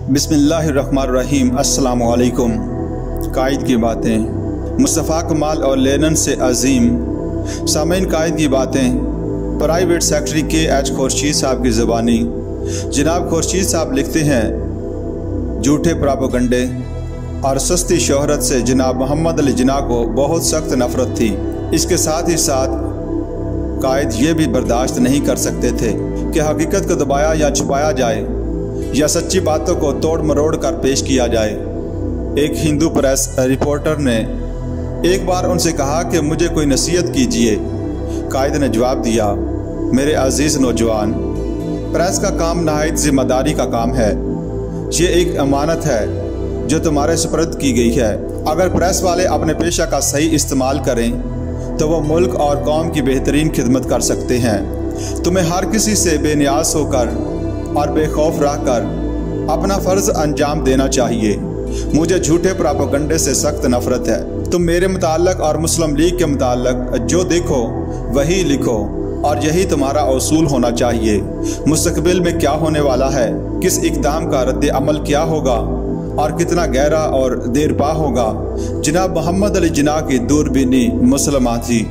बिस्मिल्लाहिर्रहमानिर्रहीम। अस्सलामु अलैकुम। कायद की बातें मुस्तफ़ा कमाल और लेनिन से अजीम। सामीन, कायद की बातें प्राइवेट सेक्रेटरी के.एच. खुर्शीद साहब की ज़बानी। जनाब खुर्शीद साहब लिखते हैं, झूठे प्रोपेगेंडे और सस्ती शोहरत से जनाब मोहम्मद अली जिन्ना को बहुत सख्त नफ़रत थी। इसके साथ ही साथ कायद ये भी बर्दाश्त नहीं कर सकते थे कि हकीकत को दबाया या छुपाया जाए या सच्ची बातों को तोड़ मरोड़ कर पेश किया जाए। एक हिंदू प्रेस रिपोर्टर ने एक बार उनसे कहा कि मुझे कोई नसीहत कीजिए। कायद ने जवाब दिया, मेरे अजीज़ नौजवान, प्रेस का काम नहायत जिम्मेदारी का काम है। ये एक अमानत है जो तुम्हारे सुपुर्द की गई है। अगर प्रेस वाले अपने पेशा का सही इस्तेमाल करें तो वो मुल्क और कौम की बेहतरीन खिदमत कर सकते हैं। तुम्हें हर किसी से बेनियाज होकर और बेखौफ रहकर अपना फ़र्ज़ अंजाम देना चाहिए। मुझे झूठे प्रोपेगेंडे से सख्त नफ़रत है। तुम मेरे मुताल्लिक़ और मुस्लिम लीग के मुताल्लिक़ जो देखो वही लिखो और यही तुम्हारा उसूल होना चाहिए। मुस्तक़बिल में क्या होने वाला है, किस इक़दाम का रद्द अमल क्या होगा और कितना गहरा और देरपा होगा। जनाब मोहम्मद अली जिन्ना की दूरबीनी मुसलमान थी।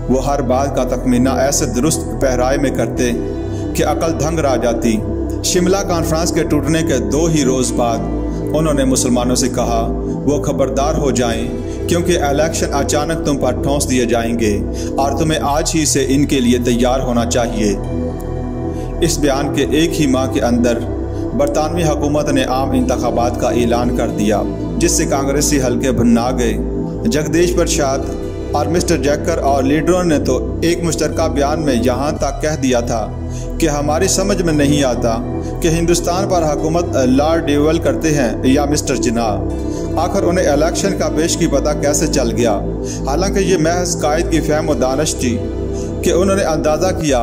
वो हर बात का तखमीना ऐसे दुरुस्त पहराए में करते कि अकल दंग रह जाती। शिमला कॉन्फ्रेंस के टूटने के 2 ही रोज़ बाद उन्होंने मुसलमानों से कहा, वो खबरदार हो जाएं क्योंकि इलेक्शन अचानक तुम पर ठोंस दिए जाएंगे और तुम्हें आज ही से इनके लिए तैयार होना चाहिए। इस बयान के एक ही माह के अंदर बरतानवी हुकूमत ने आम इंतखाबात का ऐलान कर दिया, जिससे कांग्रेसी हल्के भुना गए। जगदीश प्रसाद और मिस्टर जैकर और लीडरों ने तो एक मुश्तरका बयान में यहाँ तक कह दिया था कि हमारी समझ में नहीं आता कि हिंदुस्तान पर हुकूमत लॉर्ड डेवल करते हैं या मिस्टर जिन्ना। आखिर उन्हें इलेक्शन का पेश की पता कैसे चल गया। हालांकि ये महज कायद की फहम व दानिश थी कि उन्होंने अंदाज़ा किया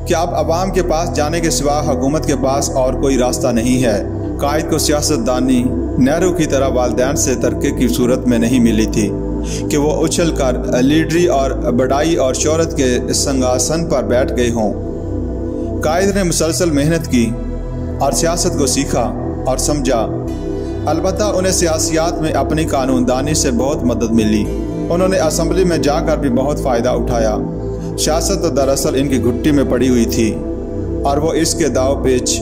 कि अब अवाम के पास जाने के सिवा हुकूमत के पास और कोई रास्ता नहीं है। कायद को सियासतदानी नेहरू की तरह वालिदैन से तरक्की की सूरत में नहीं मिली थी कि वो उछल कर लीडरी और बड़ाई और शोहरत के संगासन पर बैठ गए हों। कायद ने मुसलसल मेहनत की और सियासत को सीखा और समझा। अलबत्ता उन्हें सियासियात में अपनी कानूनदानी से बहुत मदद मिली। उन्होंने असम्बली में जाकर भी बहुत फ़ायदा उठाया। सियासत तो दरअसल इनकी घुट्टी में पड़ी हुई थी और वो इसके दाव पेच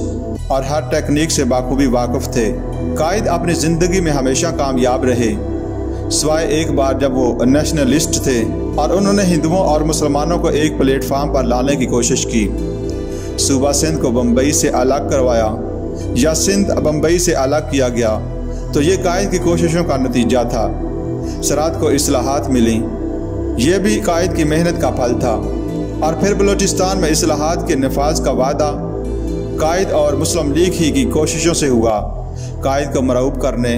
और हर टेक्निक से बाखूबी वाकिफ़ थे। कायद अपनी ज़िंदगी में हमेशा कामयाब रहे, सिवाय एक बार जब वो नेशनलिस्ट थे और उन्होंने हिंदुओं और मुसलमानों को एक प्लेटफार्म पर लाने की कोशिश की। सूबा सिंध को बम्बई से अलग करवाया या सिंध बम्बई से अलग किया गया तो ये कायद की कोशिशों का नतीजा था। सरात को इस्लाहात मिली, ये भी कायद की मेहनत का फल था। और फिर बलूचिस्तान में इस्लाहात के नफाज का वादा कायद और मुस्लिम लीग ही की कोशिशों से हुआ। कायद को मरऊब करने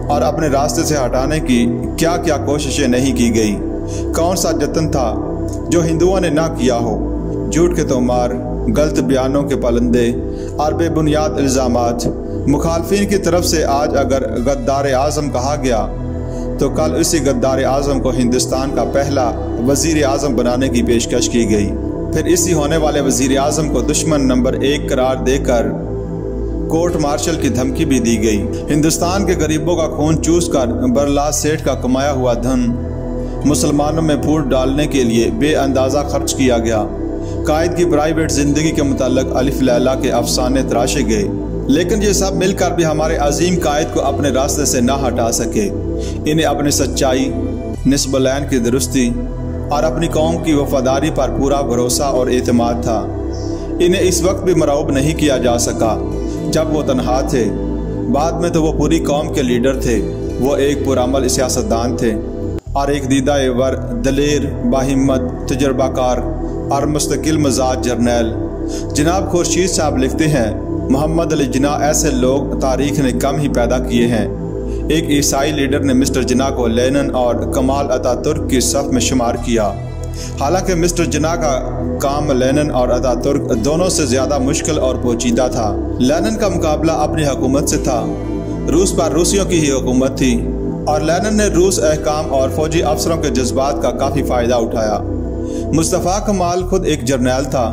और अपने रास्ते से हटाने की क्या क्या कोशिशें नहीं की गई। कौन सा जतन था जो हिंदुओं ने ना किया हो। झूठ के तोमार, गलत बयानों के पलंदे और बेबुनियाद इल्ज़ामात। मुखालफिन की तरफ से आज अगर गद्दार आज़म कहा गया तो कल इसी गद्दार आज़म को हिंदुस्तान का पहला वज़ीर आज़म बनाने की पेशकश की गई। फिर इसी होने वाले वज़ीर आज़म को दुश्मन नंबर 1 करार देकर कोर्ट मार्शल की धमकी भी दी गई। हिंदुस्तान के गरीबों का खून चूस कर बरलास सेठ का कमाया हुआ धन मुसलमानों में फूट डालने के लिए बेअंदाज़ा खर्च किया गया। कायद की प्राइवेट ज़िंदगी के मुताल्लिक़ अलिफ लैला के अफसाने तराशे गए, लेकिन ये सब मिलकर भी हमारे अजीम कायद को अपने रास्ते से ना हटा सके। इन्हें अपनी सच्चाई, निस्बलैन की दुरुस्ती और अपनी कौम की वफादारी पर पूरा भरोसा और एतमाद था। इन्हें इस वक्त भी मरऊब नहीं किया जा सका जब वो तनहा थे। बाद में तो वो पूरी कौम के लीडर थे। वो एक पुरअमल सियासतदान थे और एक दीदा वर, दलेर, बाहिम्मत, तजर्बाकार और मुस्तकिल मजाज जर्नैल। जनाब खुर्शीद साहब लिखते हैं, मोहम्मद अली जिन्ना ऐसे लोग तारीख ने कम ही पैदा किए हैं। एक ईसाई लीडर ने मिस्टर जिन्ना को लेनिन और कमाल अतातुर्क की सफ में शुमार किया। हालांकि मिस्टर जिन्ना का काम लेनिन और अतातुर्क दोनों से ज़्यादा मुश्किल और पोचीदा था। लेनिन का मुकाबला अपनी हुकूमत से था। रूस पर रूसियों की ही हुकूमत थी और लेनिन ने रूस अहकाम और फौजी अफसरों के जज्बात का काफ़ी फ़ायदा उठाया। मुस्तफ़ा कमाल खुद एक जर्नैल था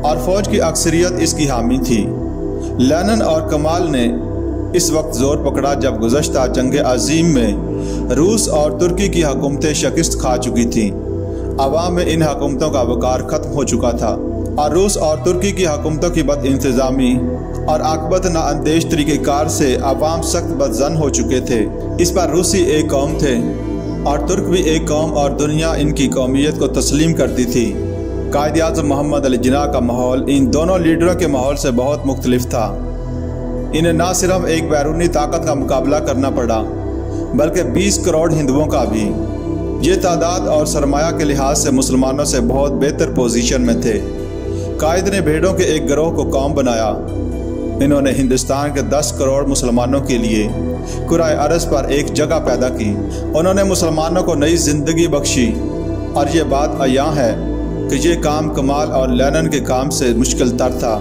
और फौज की अक्सरियत इसकी हामी थी। लेनिन और कमाल ने इस वक्त ज़ोर पकड़ा जब गुज़श्ता जंग अज़ीम में रूस और तुर्की की हुकूमतें शिकस्त खा चुकी थीं। अवाम में इन हुकूमतों का वक़ार ख़त्म हो चुका था और रूस और तुर्की की हुकूमतों की बदइंतज़ामी और आकबत नाअंदेश तरीक़ेकार से अवाम सख्त बदज़न हो चुके थे। इस पर रूसी एक कौम थे और तुर्क भी एक कौम और दुनिया इनकी कौमियत को तस्लीम करती थी। कायद-ए-आज़म मोहम्मद अली जिन्ना का माहौल इन दोनों लीडरों के माहौल से बहुत मुख्तलिफ था। इन्हें न सिर्फ एक बैरूनी ताकत का मुकाबला करना पड़ा बल्कि 20 करोड़ हिंदुओं का भी। ये तादाद और सरमाया के लिहाज से मुसलमानों से बहुत बेहतर पोजीशन में थे। कायद ने भेड़ों के एक गिरोह को कौम बनाया। इन्होंने हिंदुस्तान के 10 करोड़ मुसलमानों के लिए कुराए अर्ज़ पर एक जगह पैदा की। उन्होंने मुसलमानों को नई ज़िंदगी बख्शी और ये बात अयां है कि ये काम कमाल और लेनिन के काम से मुश्किल तर था।